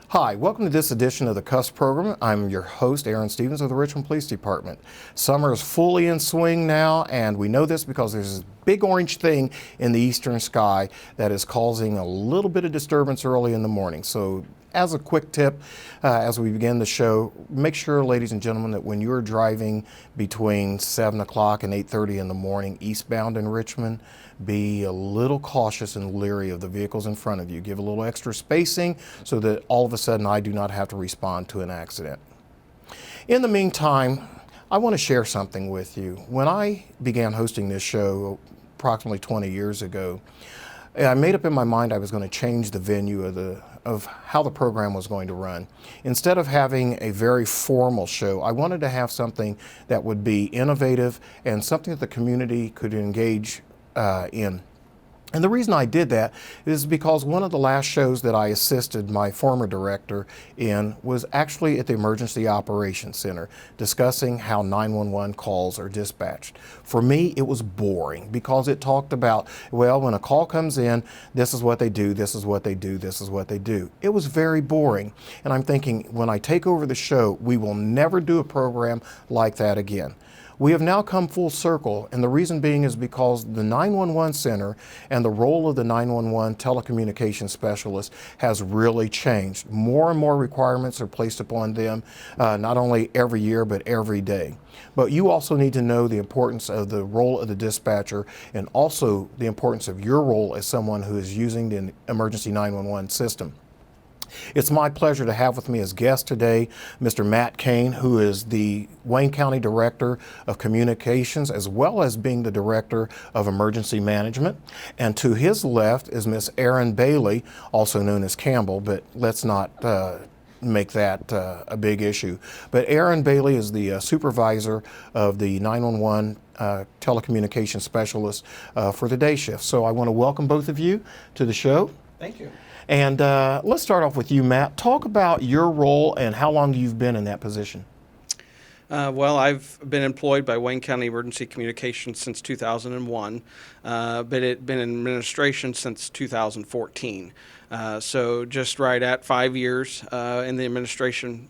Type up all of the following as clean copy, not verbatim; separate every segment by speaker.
Speaker 1: Hi, welcome to this edition of the CUS program. I'm your host, Erin Stevens of the Richmond Police Department. Summer is fully in swing now, and we know this because there's this big orange thing in the eastern sky that is causing a little bit of disturbance early in the morning. So as a quick tip, as we begin the show, make sure, ladies and gentlemen, that when you're driving between 7 o'clock and 8:30 in the morning eastbound in Richmond, be a little cautious and leery of the vehicles in front of you. Give a little extra spacing so that all of a sudden I do not have to respond to an accident. In the meantime, I want to share something with you. When I began hosting this show approximately 20 years ago, I made up in my mind I was going to change the venue of how the program was going to run. Instead of having a very formal show, I wanted to have something that would be innovative and something that the community could engage in. And the reason I did that is because one of the last shows that I assisted my former director in was actually at the Emergency Operations Center, discussing how 911 calls are dispatched. For me, it was boring because it talked about, well, when a call comes in, this is what they do, this is what they do, this is what they do. It was very boring. And I'm thinking, when I take over the show, we will never do a program like that again. We have now come full circle, and the reason being is because the 911 center and the role of the 911 telecommunications specialist has really changed. More and more requirements are placed upon them, not only every year, but every day. But you also need to know the importance of the role of the dispatcher and also the importance of your role as someone who is using the emergency 911 system. It's my pleasure to have with me as guest today Mr. Matt Cain, who is the Wayne County Director of Communications as well as being the Director of Emergency Management. And to his left is Miss Erin Bailey, also known as Campbell, but let's not make that a big issue. But Erin Bailey is the Supervisor of the 911 telecommunications specialist for the day shift. So I want to welcome both of you to the show.
Speaker 2: Thank you.
Speaker 1: And let's start off with you, Matt. Talk about your role and how long you've been in that position.
Speaker 2: Well, I've been employed by Wayne County Emergency Communications since 2001, but it's been in administration since 2014. So just right at 5 years in the administration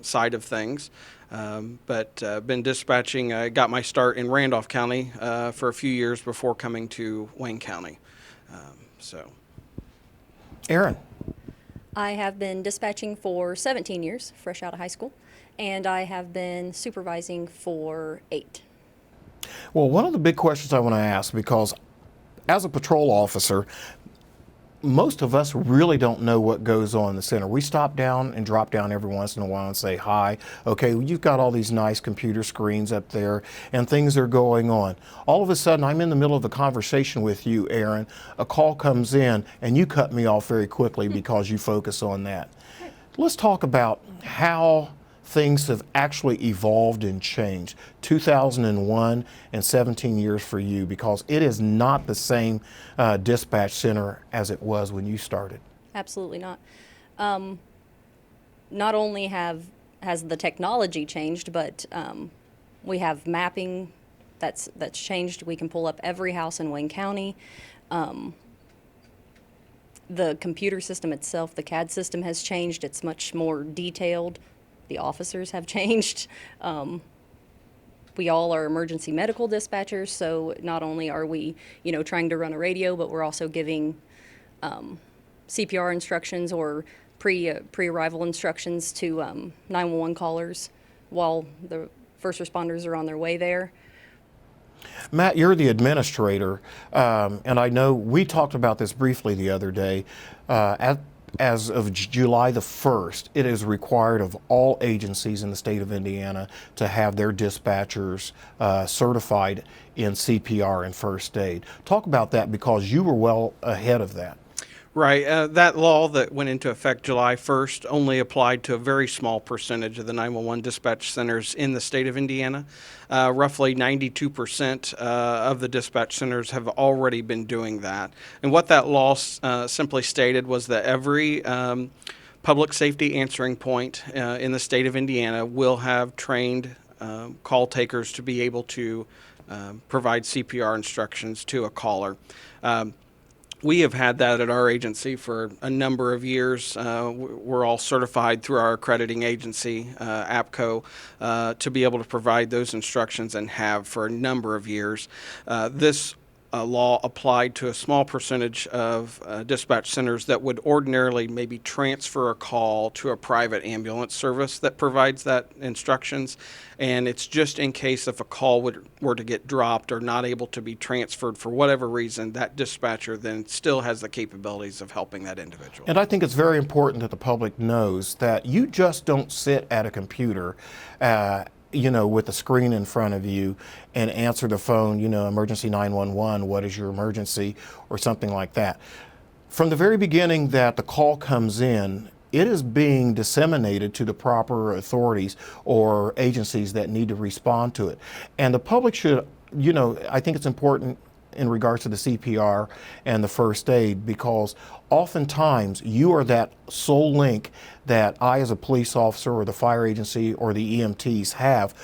Speaker 2: side of things. But been dispatching. I got my start in Randolph County for a few years before coming to Wayne County.
Speaker 1: Erin.
Speaker 3: I have been dispatching for 17 years, fresh out of high school, and I have been supervising for 8.
Speaker 1: Well, one of the big questions I want to ask, because as a patrol officer, most of us really don't know what goes on in the center. We stop down and drop down every once in a while and say hi. Okay, well, you've got all these nice computer screens up there and things are going on. All of a sudden, I'm in the middle of a conversation with you, Erin. A call comes in and you cut me off very quickly because you focus on that. Let's talk about how things have actually evolved and changed. 2001 and 17 years for you, because it is not the same dispatch center as it was when you started.
Speaker 3: Absolutely not. Not only has the technology changed, but we have mapping that's changed. We can pull up every house in Wayne County. The computer system itself, the CAD system has changed. It's much more detailed. The officers have changed. We all are emergency medical dispatchers, so not only are we, trying to run a radio, but we're also giving CPR instructions or pre-arrival instructions to 911 callers while the first responders are on their way there.
Speaker 1: Matt, you're the administrator, and I know we talked about this briefly the other day. As of July the 1st, it is required of all agencies in the state of Indiana to have their dispatchers certified in CPR and first aid. Talk about that, because you were well ahead of that.
Speaker 2: Right. That law that went into effect July 1st only applied to a very small percentage of the 911 dispatch centers in the state of Indiana. Roughly 92% of the dispatch centers have already been doing that. And what that law simply stated was that every public safety answering point in the state of Indiana will have trained call takers to be able to provide CPR instructions to a caller. We have had that at our agency for a number of years. We're all certified through our accrediting agency, APCO, to be able to provide those instructions and have for a number of years. This law applied to a small percentage of dispatch centers that would ordinarily maybe transfer a call to a private ambulance service that provides that instructions. And it's just in case if a call were to get dropped or not able to be transferred for whatever reason, that dispatcher then still has the capabilities of helping that individual.
Speaker 1: And I think it's very important that the public knows that you just don't sit at a computer with a screen in front of you and answer the phone, emergency 911, what is your emergency, or something like that. From the very beginning that the call comes in, it is being disseminated to the proper authorities or agencies that need to respond to it. And the public should, I think it's important in regards to the CPR and the first aid, because oftentimes you are that sole link that I as a police officer or the fire agency or the EMTs have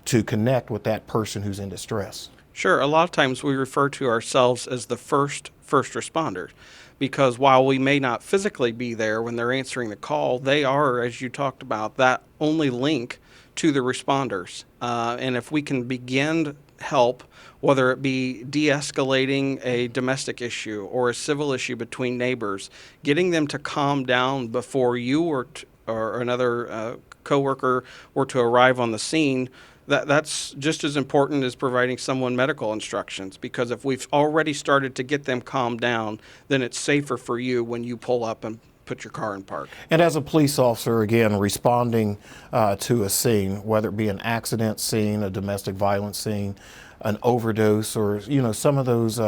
Speaker 1: to connect with that person who's in distress.
Speaker 2: Sure. A lot of times we refer to ourselves as the first responders, because while we may not physically be there when they're answering the call, they are, as you talked about, that only link to the responders. And if we can begin help, whether it be de-escalating a domestic issue or a civil issue between neighbors, getting them to calm down before you or another coworker were to arrive on the scene, that's just as important as providing someone medical instructions, because if we've already started to get them calmed down, then it's safer for you when you pull up and put your car in park.
Speaker 1: And as a police officer, again, responding to a scene, whether it be an accident scene, a domestic violence scene, an overdose, or some of those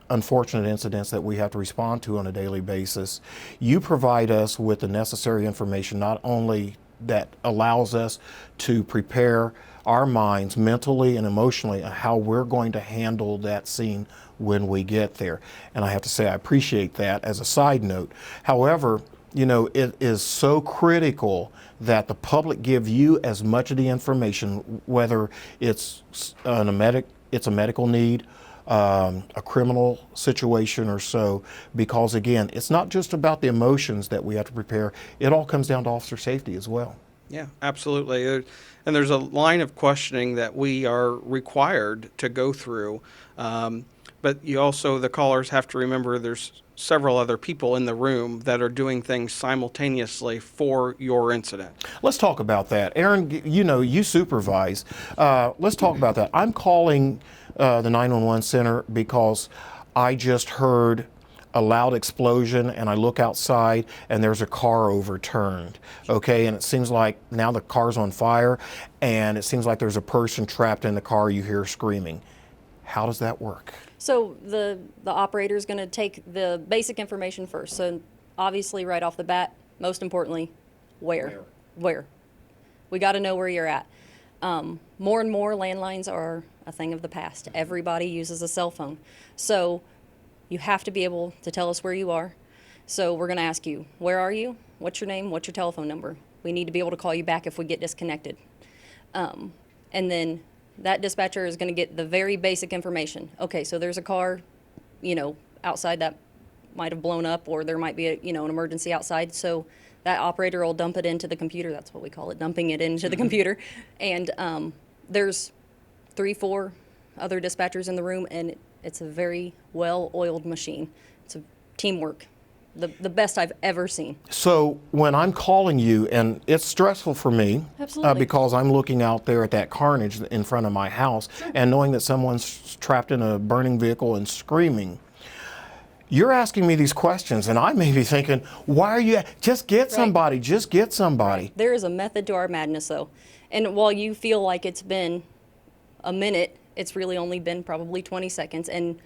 Speaker 1: unfortunate incidents that we have to respond to on a daily basis, you provide us with the necessary information, not only that allows us to prepare our minds mentally and emotionally on how we're going to handle that scene when we get there. And I have to say I appreciate that as a side note. However, it is so critical that the public give you as much of the information, whether it's a medical need, a criminal situation or so, because again, it's not just about the emotions that we have to prepare. It all comes down to officer safety as well.
Speaker 2: Yeah, absolutely. And there's a line of questioning that we are required to go through. But the callers have to remember there's several other people in the room that are doing things simultaneously for your incident.
Speaker 1: Let's talk about that. Erin, you supervise. Let's talk about that. I'm calling the 911 center because I just heard a loud explosion and I look outside and there's a car overturned. Okay, and it seems like now the car's on fire and it seems like there's a person trapped in the car. You hear screaming. How does that work?
Speaker 3: So the operator is going to take the basic information first. So obviously right off the bat, most importantly, where? We got to know where you're at. More and more landlines are a thing of the past. Everybody uses a cell phone. So you have to be able to tell us where you are. So we're going to ask you, where are you? What's your name? What's your telephone number? We need to be able to call you back if we get disconnected. And then that dispatcher is going to get the very basic information. Okay, so there's a car, outside that might have blown up, or there might be an emergency outside. So that operator will dump it into the computer. That's what we call it, dumping it into the computer. And there's 3-4 other dispatchers in the room, and it's a very well-oiled machine. It's a teamwork. The best I've ever seen.
Speaker 1: So when I'm calling you, and it's stressful for me,
Speaker 3: Absolutely.
Speaker 1: Because I'm looking out there at that carnage in front of my house, sure, and knowing that someone's trapped in a burning vehicle and screaming, you're asking me these questions, and I may be thinking, why are you, just get somebody, just get somebody.
Speaker 3: Right. There is a method to our madness, though. And while you feel like it's been a minute, it's really only been probably 20 seconds. And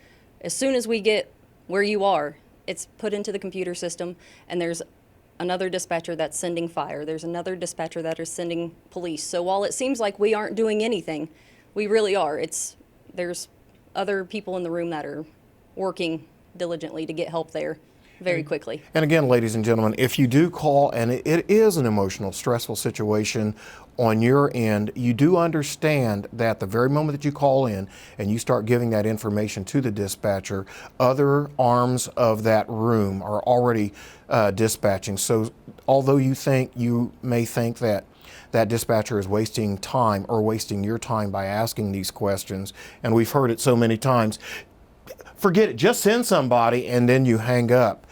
Speaker 3: as soon as we get where you are, it's put into the computer system, and there's another dispatcher that's sending fire. There's another dispatcher that is sending police. So while it seems like we aren't doing anything, we really are. There's other people in the room that are working diligently to get help there very quickly.
Speaker 1: And again, ladies and gentlemen, if you do call and it is an emotional, stressful situation on your end, you do understand that the very moment that you call in and you start giving that information to the dispatcher, other arms of that room are already dispatching. So although you may think that that dispatcher is wasting time or wasting your time by asking these questions, and we've heard it so many times, forget it, just send somebody, and then you hang up.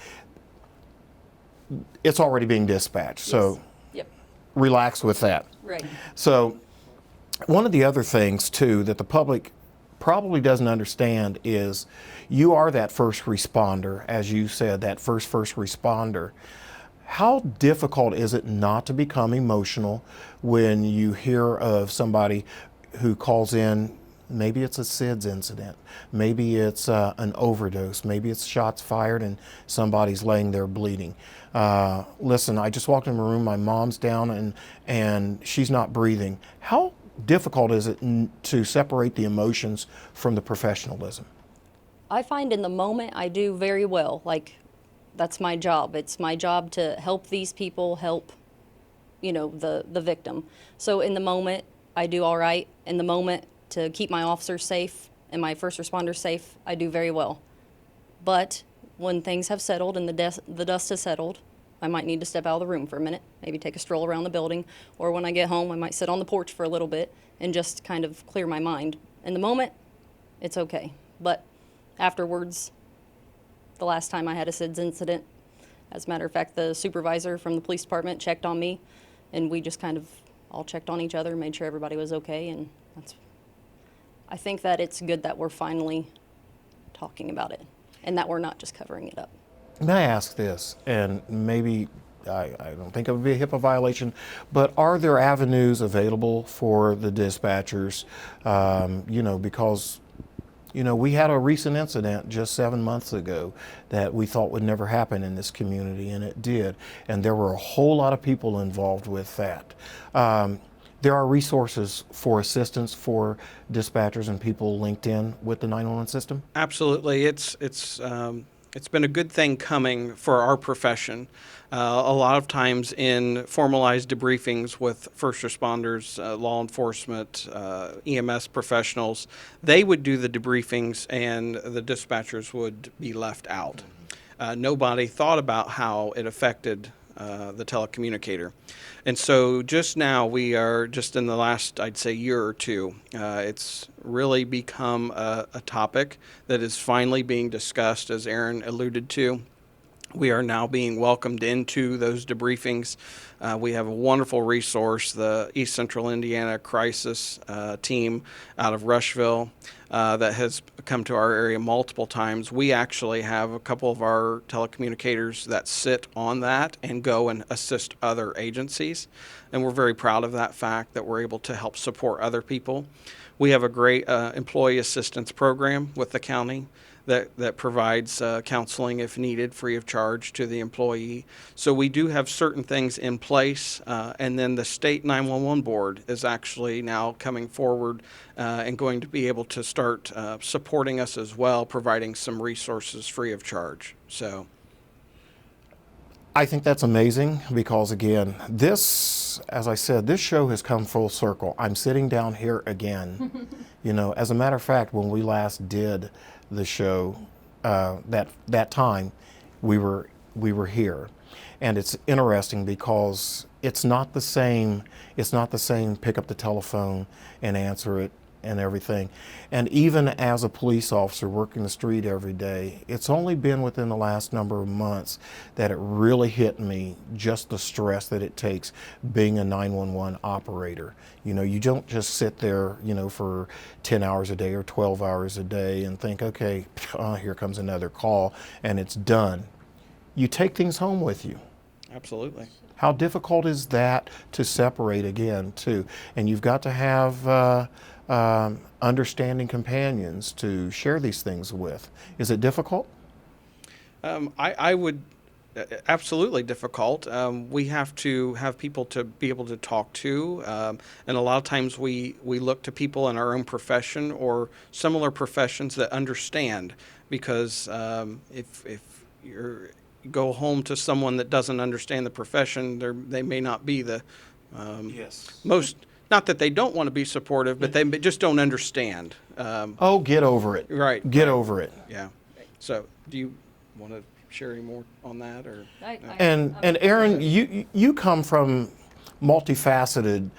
Speaker 1: It's already being dispatched, so
Speaker 3: Yep.
Speaker 1: relax with that.
Speaker 3: Right.
Speaker 1: So one of the other things too that the public probably doesn't understand is you are that first responder, as you said, that first responder. How difficult is it not to become emotional when you hear of somebody who calls in? Maybe it's a SIDS incident, maybe it's an overdose, maybe it's shots fired and somebody's laying there bleeding. Listen, I just walked in the room, my mom's down and she's not breathing. How difficult is it to separate the emotions from the professionalism?
Speaker 3: I find in the moment I do very well. Like, that's my job. It's my job to help these people, help, the victim. So in the moment, I do all right. In the moment, to keep my officers safe and my first responders safe, I do very well. But when things have settled and the dust has settled, I might need to step out of the room for a minute, maybe take a stroll around the building, or when I get home, I might sit on the porch for a little bit and just kind of clear my mind. In the moment, it's okay. But afterwards, the last time I had a SIDS incident, as a matter of fact, the supervisor from the police department checked on me, and we just kind of all checked on each other, made sure everybody was okay, and I think that it's good that we're finally talking about it and that we're not just covering it up.
Speaker 1: May I ask this, and maybe I don't think it would be a HIPAA violation, but are there avenues available for the dispatchers? Because we had a recent incident just 7 months ago that we thought would never happen in this community, and it did. And there were a whole lot of people involved with that. There are resources for assistance for dispatchers and people linked in with the 911 system?
Speaker 2: Absolutely. It's been a good thing coming for our profession. A lot of times in formalized debriefings with first responders, law enforcement, EMS professionals, they would do the debriefings and the dispatchers would be left out. Nobody thought about how it affected the telecommunicator. And so just now, we are just in the last, I'd say, year or two, it's really become a topic that is finally being discussed, as Erin alluded to. We are now being welcomed into those debriefings. We have a wonderful resource, the East Central Indiana Crisis team out of Rushville that has come to our area multiple times. We actually have a couple of our telecommunicators that sit on that and go and assist other agencies. And we're very proud of that fact that we're able to help support other people. We have a great employee assistance program with the county that provides counseling if needed, free of charge to the employee. So we do have certain things in place, and then the state 911 board is actually now coming forward and going to be able to start supporting us as well, providing some resources free of charge. So
Speaker 1: I think that's amazing because, again, this, as I said, this show has come full circle. I'm sitting down here again. As a matter of fact, when we last did the show, that time, we were here, and it's interesting because it's not the same. It's not the same. Pick up the telephone and answer it and everything. And even as a police officer working the street every day, it's only been within the last number of months that it really hit me, just the stress that it takes being a 911 operator. You don't just sit there, for 10 hours a day or 12 hours a day and think, okay, here comes another call and it's done. You take things home with you.
Speaker 2: absolutely.
Speaker 1: How difficult is that to separate again, too? And you've got to have understanding companions to share these things with. Is it difficult?
Speaker 2: I would absolutely difficult. We have to have people to be able to talk to, and a lot of times we look to people in our own profession or similar professions that understand. Because if you go home to someone that doesn't understand the profession, they may not be the most. Not that they don't want to be supportive, but they just don't understand.
Speaker 1: Oh, get over it.
Speaker 2: Right.
Speaker 1: Get
Speaker 2: right.
Speaker 1: over it.
Speaker 2: Yeah. So, do you want to share any more on that, or?
Speaker 1: And Erin, you come from multifaceted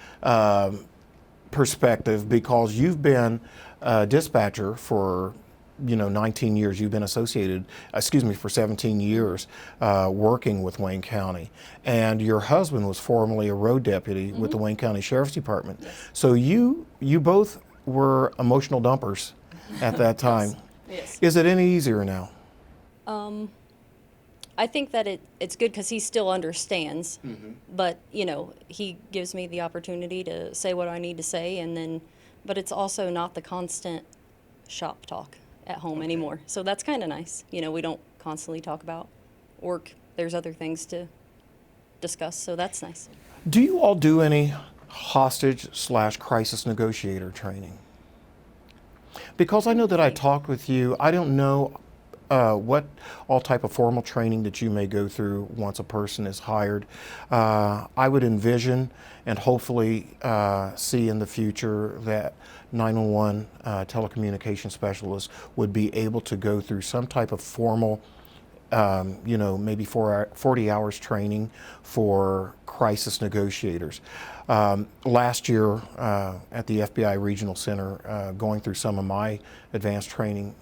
Speaker 1: perspective because you've been a dispatcher for 19 years. You've been associated, for 17 years working with Wayne County. And your husband was formerly a road deputy with the Wayne County Sheriff's Department.
Speaker 3: Yes.
Speaker 1: So you both were emotional dumpers at that time.
Speaker 3: Yes.
Speaker 1: Is it any easier now?
Speaker 3: I think that it's good because he still understands, but he gives me the opportunity to say what I need to say, but it's also not the constant shop talk at home anymore. So that's kind of nice. We don't constantly talk about work. There's other things to discuss, so that's nice.
Speaker 1: Do you all do any hostage/crisis negotiator training? Because I know that I talked with you, I don't know what all type of formal training that you may go through once a person is hired. I would envision and hopefully see in the future that 911 telecommunication specialists would be able to go through some type of formal, maybe 40 hours training for crisis negotiators. Last year at the FBI Regional Center, going through some of my advanced training,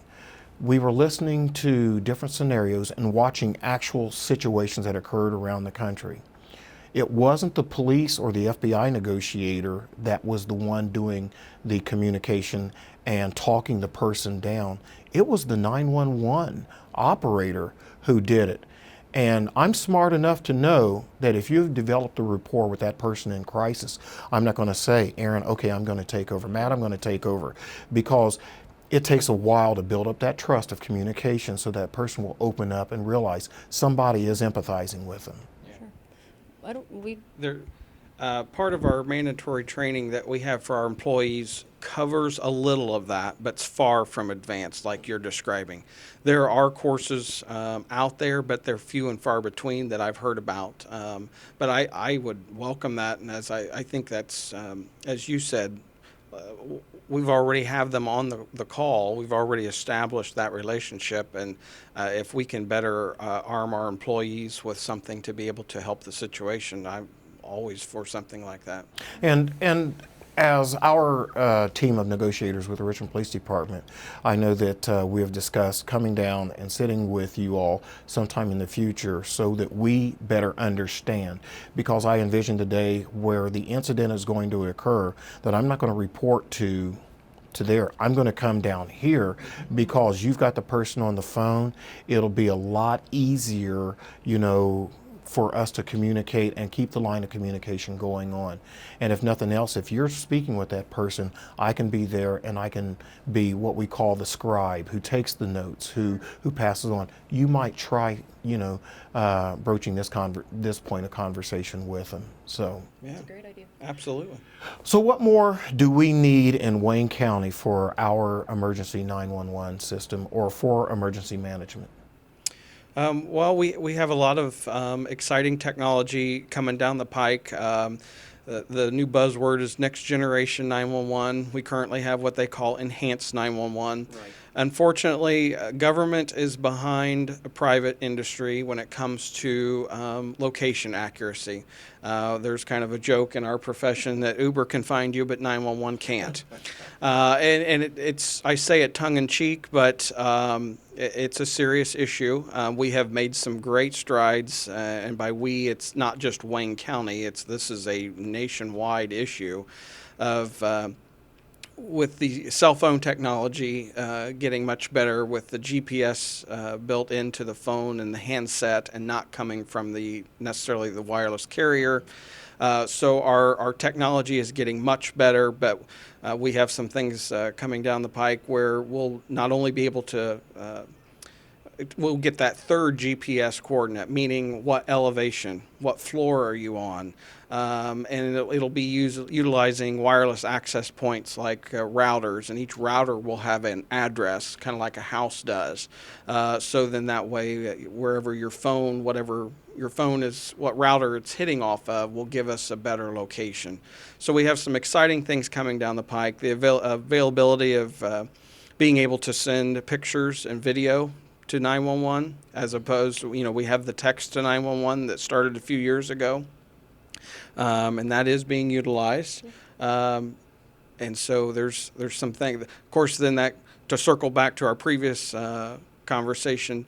Speaker 1: we were listening to different scenarios and watching actual situations that occurred around the country. It wasn't the police or the FBI negotiator that was the one doing the communication and talking the person down. It was the 911 operator who did it. And I'm smart enough to know that if you've developed a rapport with that person in crisis, I'm not going to say, Erin, okay, I'm going to take over. Matt, I'm going to take over. Because it takes a while to build up that trust of communication so that person will open up and realize somebody is empathizing with them.
Speaker 2: Sure. Part of our mandatory training that we have for our employees covers a little of that, but it's far from advanced like you're describing. There are courses out there, but they're few and far between that I've heard about. But I would welcome that, and as I think that's, as you said, we've already have them on the call. We've already established that relationship, and if we can better arm our employees with something to be able to help the situation, I'm always for something like that.
Speaker 1: And as our team of negotiators with the Richmond Police Department, I know that we have discussed coming down and sitting with you all sometime in the future so that we better understand. Because I envision the day where the incident is going to occur that I'm not going to report to there. I'm going to come down here because you've got the person on the phone. It'll be a lot easier, for us to communicate and keep the line of communication going on. And if nothing else, if you're speaking with that person, I can be there and I can be what we call the scribe who takes the notes, who passes on. You might try, broaching this point of conversation with them. So
Speaker 2: Yeah,
Speaker 3: That's a great idea.
Speaker 2: absolutely.
Speaker 1: So what more do we need in Wayne County for our emergency 911 system or for emergency management?
Speaker 2: Well, we have a lot of exciting technology coming down the pike. The new buzzword is next generation 911. We currently have what they call enhanced 911.
Speaker 1: Right.
Speaker 2: Unfortunately, government is behind private industry when it comes to location accuracy. There's kind of a joke in our profession that Uber can find you, but 911 can't. It's I say it tongue in cheek, but it's a serious issue. We have made some great strides, and by we, it's not just Wayne County. This is a nationwide issue of with the cell phone technology getting much better, with the GPS built into the phone and the handset and not coming from necessarily the wireless carrier. So our technology is getting much better, but we have some things coming down the pike where we'll not only be able to we'll get that third GPS coordinate, meaning what elevation, what floor are you on, and it'll be utilizing wireless access points like routers, and each router will have an address, kind of like a house does. So then that way, wherever your phone, whatever your phone is, what router it's hitting off of, will give us a better location. So we have some exciting things coming down the pike. The availability of being able to send pictures and video to 911, as opposed to, we have the text to 911 that started a few years ago, and that is being utilized. And so there's some things. Of course, then that, to circle back to our previous conversation,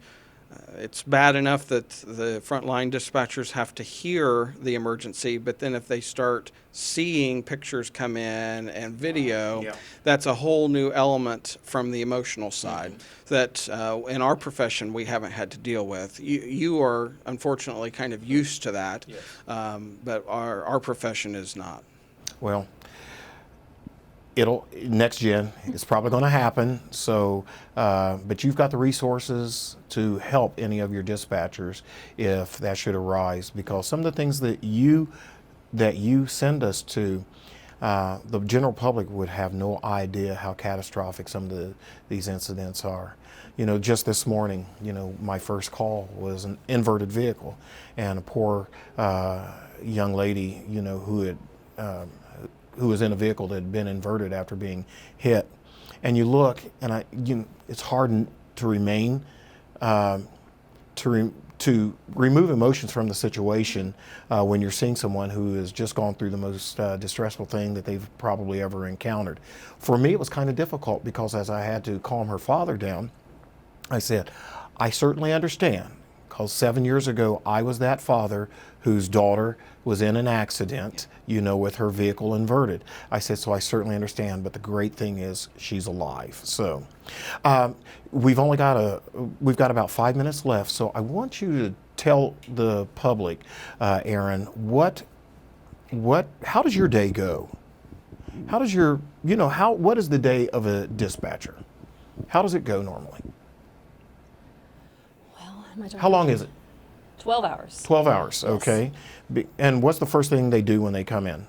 Speaker 2: it's bad enough that the frontline dispatchers have to hear the emergency, but then if they start seeing pictures come in and video, that's a whole new element from the emotional side that in our profession we haven't had to deal with. You are unfortunately kind of used to that, but our profession is not.
Speaker 1: Well, next gen, it's probably going to happen. So, but you've got the resources to help any of your dispatchers if that should arise, because some of the things that you send us to, the general public would have no idea how catastrophic some of these incidents are. Just this morning, my first call was an inverted vehicle, and a poor young lady, who was in a vehicle that had been inverted after being hit. And you look, and it's hard to remain, to remove emotions from the situation when you're seeing someone who has just gone through the most distressful thing that they've probably ever encountered. For me, it was kind of difficult because as I had to calm her father down, I said, I certainly understand, because 7 years ago, I was that father whose daughter was in an accident, with her vehicle inverted. I said, so I certainly understand, but the great thing is she's alive. So we've got about 5 minutes left. So I want you to tell the public, Erin, how does your day go? How does what is the day of a dispatcher? How does it go normally?
Speaker 3: Well,
Speaker 1: how long is it?
Speaker 3: 12 hours.
Speaker 1: 12 hours, okay. Yes. And what's the first thing they do when they come in?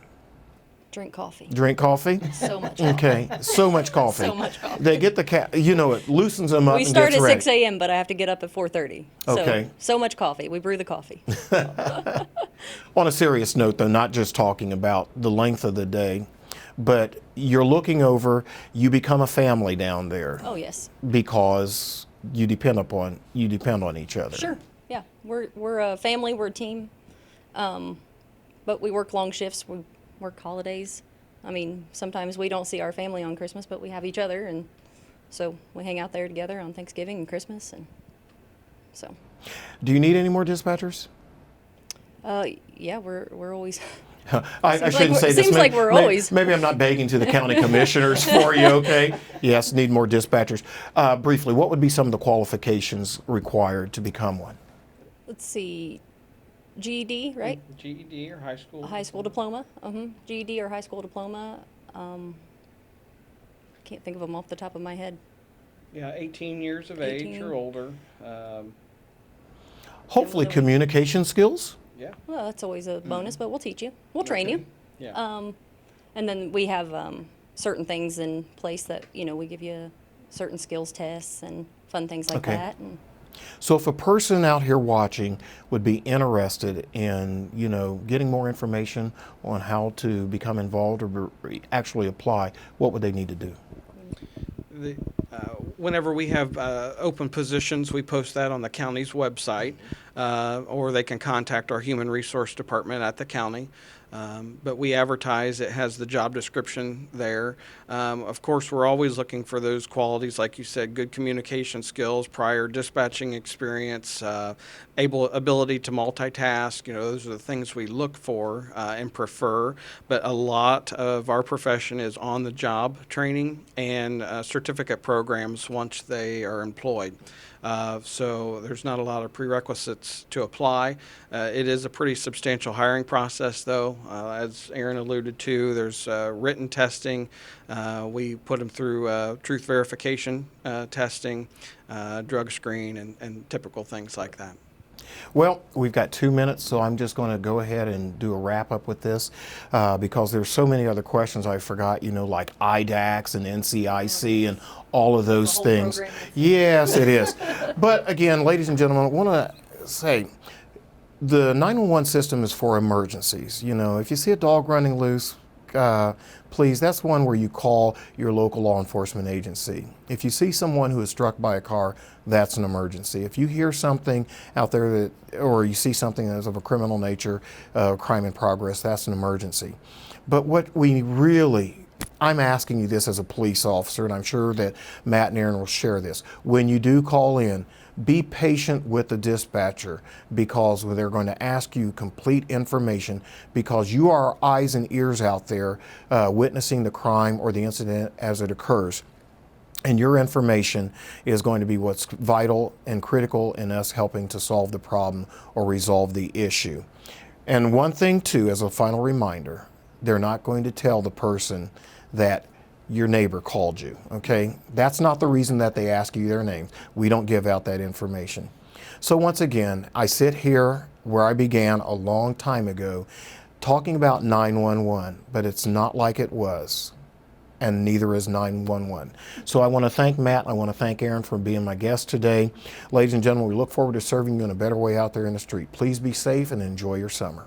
Speaker 3: Drink coffee.
Speaker 1: Drink coffee?
Speaker 3: So much coffee.
Speaker 1: Okay, so much coffee.
Speaker 3: So much coffee.
Speaker 1: They get it loosens them up
Speaker 3: We
Speaker 1: and
Speaker 3: start
Speaker 1: gets
Speaker 3: at
Speaker 1: ready.
Speaker 3: 6 a.m., but I have to get up at 4:30.
Speaker 1: Okay.
Speaker 3: So much coffee. We brew the coffee.
Speaker 1: On a serious note, though, not just talking about the length of the day, but you're looking over, you become a family down there.
Speaker 3: Oh, yes.
Speaker 1: Because you depend on each other.
Speaker 3: Sure. Yeah. We're a family. We're a team. But we work long shifts. We work holidays. I mean, sometimes we don't see our family on Christmas, but we have each other, and so we hang out there together on Thanksgiving and Christmas, and so.
Speaker 1: Do you need any more dispatchers?
Speaker 3: Yeah, we're always.
Speaker 1: I shouldn't say this.
Speaker 3: Seems like we're always.
Speaker 1: Maybe I'm not begging to the county commissioners for you, okay? Yes, need more dispatchers. Briefly, what would be some of the qualifications required to become one?
Speaker 3: Let's see, GED, right?
Speaker 2: GED or high school?
Speaker 3: A high school diploma. GED or high school diploma. Can't think of them off the top of my head.
Speaker 2: Yeah, 18 years of
Speaker 3: 18.
Speaker 2: age or older.
Speaker 1: Hopefully communication skills?
Speaker 2: Yeah.
Speaker 3: Well, that's always a bonus, but we'll teach you. We'll train you.
Speaker 2: Yeah.
Speaker 3: And then we have certain things in place that, we give you certain skills tests and fun things like that. And
Speaker 1: so if a person out here watching would be interested in, getting more information on how to become involved or actually apply, what would they need to do?
Speaker 2: Whenever we have open positions, we post that on the county's website, or they can contact our human resource department at the county. But we advertise, it has the job description there. Of course, we're always looking for those qualities, like you said, good communication skills, prior dispatching experience, ability to multitask. Those are the things we look for and prefer. But a lot of our profession is on-the-job training and certificate programs once they are employed. So there's not a lot of prerequisites to apply. It is a pretty substantial hiring process, though. well. As Erin alluded to, there's written testing. We put them through truth verification testing, drug screen, and typical things like that.
Speaker 1: Well, we've got 2 minutes, so I'm just going to go ahead and do a wrap up with this because there's so many other questions I forgot, like IDAX and NCIC and all of those things. Yes, it is. But again, ladies and gentlemen, I want to say the 911 system is for emergencies. If you see a dog running loose, please, that's one where you call your local law enforcement agency. If you see someone who is struck by a car, that's an emergency. If you hear something out there or you see something that is of a criminal nature, crime in progress, that's an emergency. But I'm asking you this as a police officer, and I'm sure that Matt and Erin will share this. When you do call in, be patient with the dispatcher because they're going to ask you complete information because you are eyes and ears out there witnessing the crime or the incident as it occurs. And your information is going to be what's vital and critical in us helping to solve the problem or resolve the issue. And one thing too, as a final reminder, they're not going to tell the person that your neighbor called you, okay? That's not the reason that they ask you their name. We don't give out that information. So once again, I sit here where I began a long time ago talking about 911, but it's not like it was, and neither is 911. So I want to thank Matt, and I want to thank Erin for being my guest today. Ladies and gentlemen, we look forward to serving you in a better way out there in the street. Please be safe and enjoy your summer.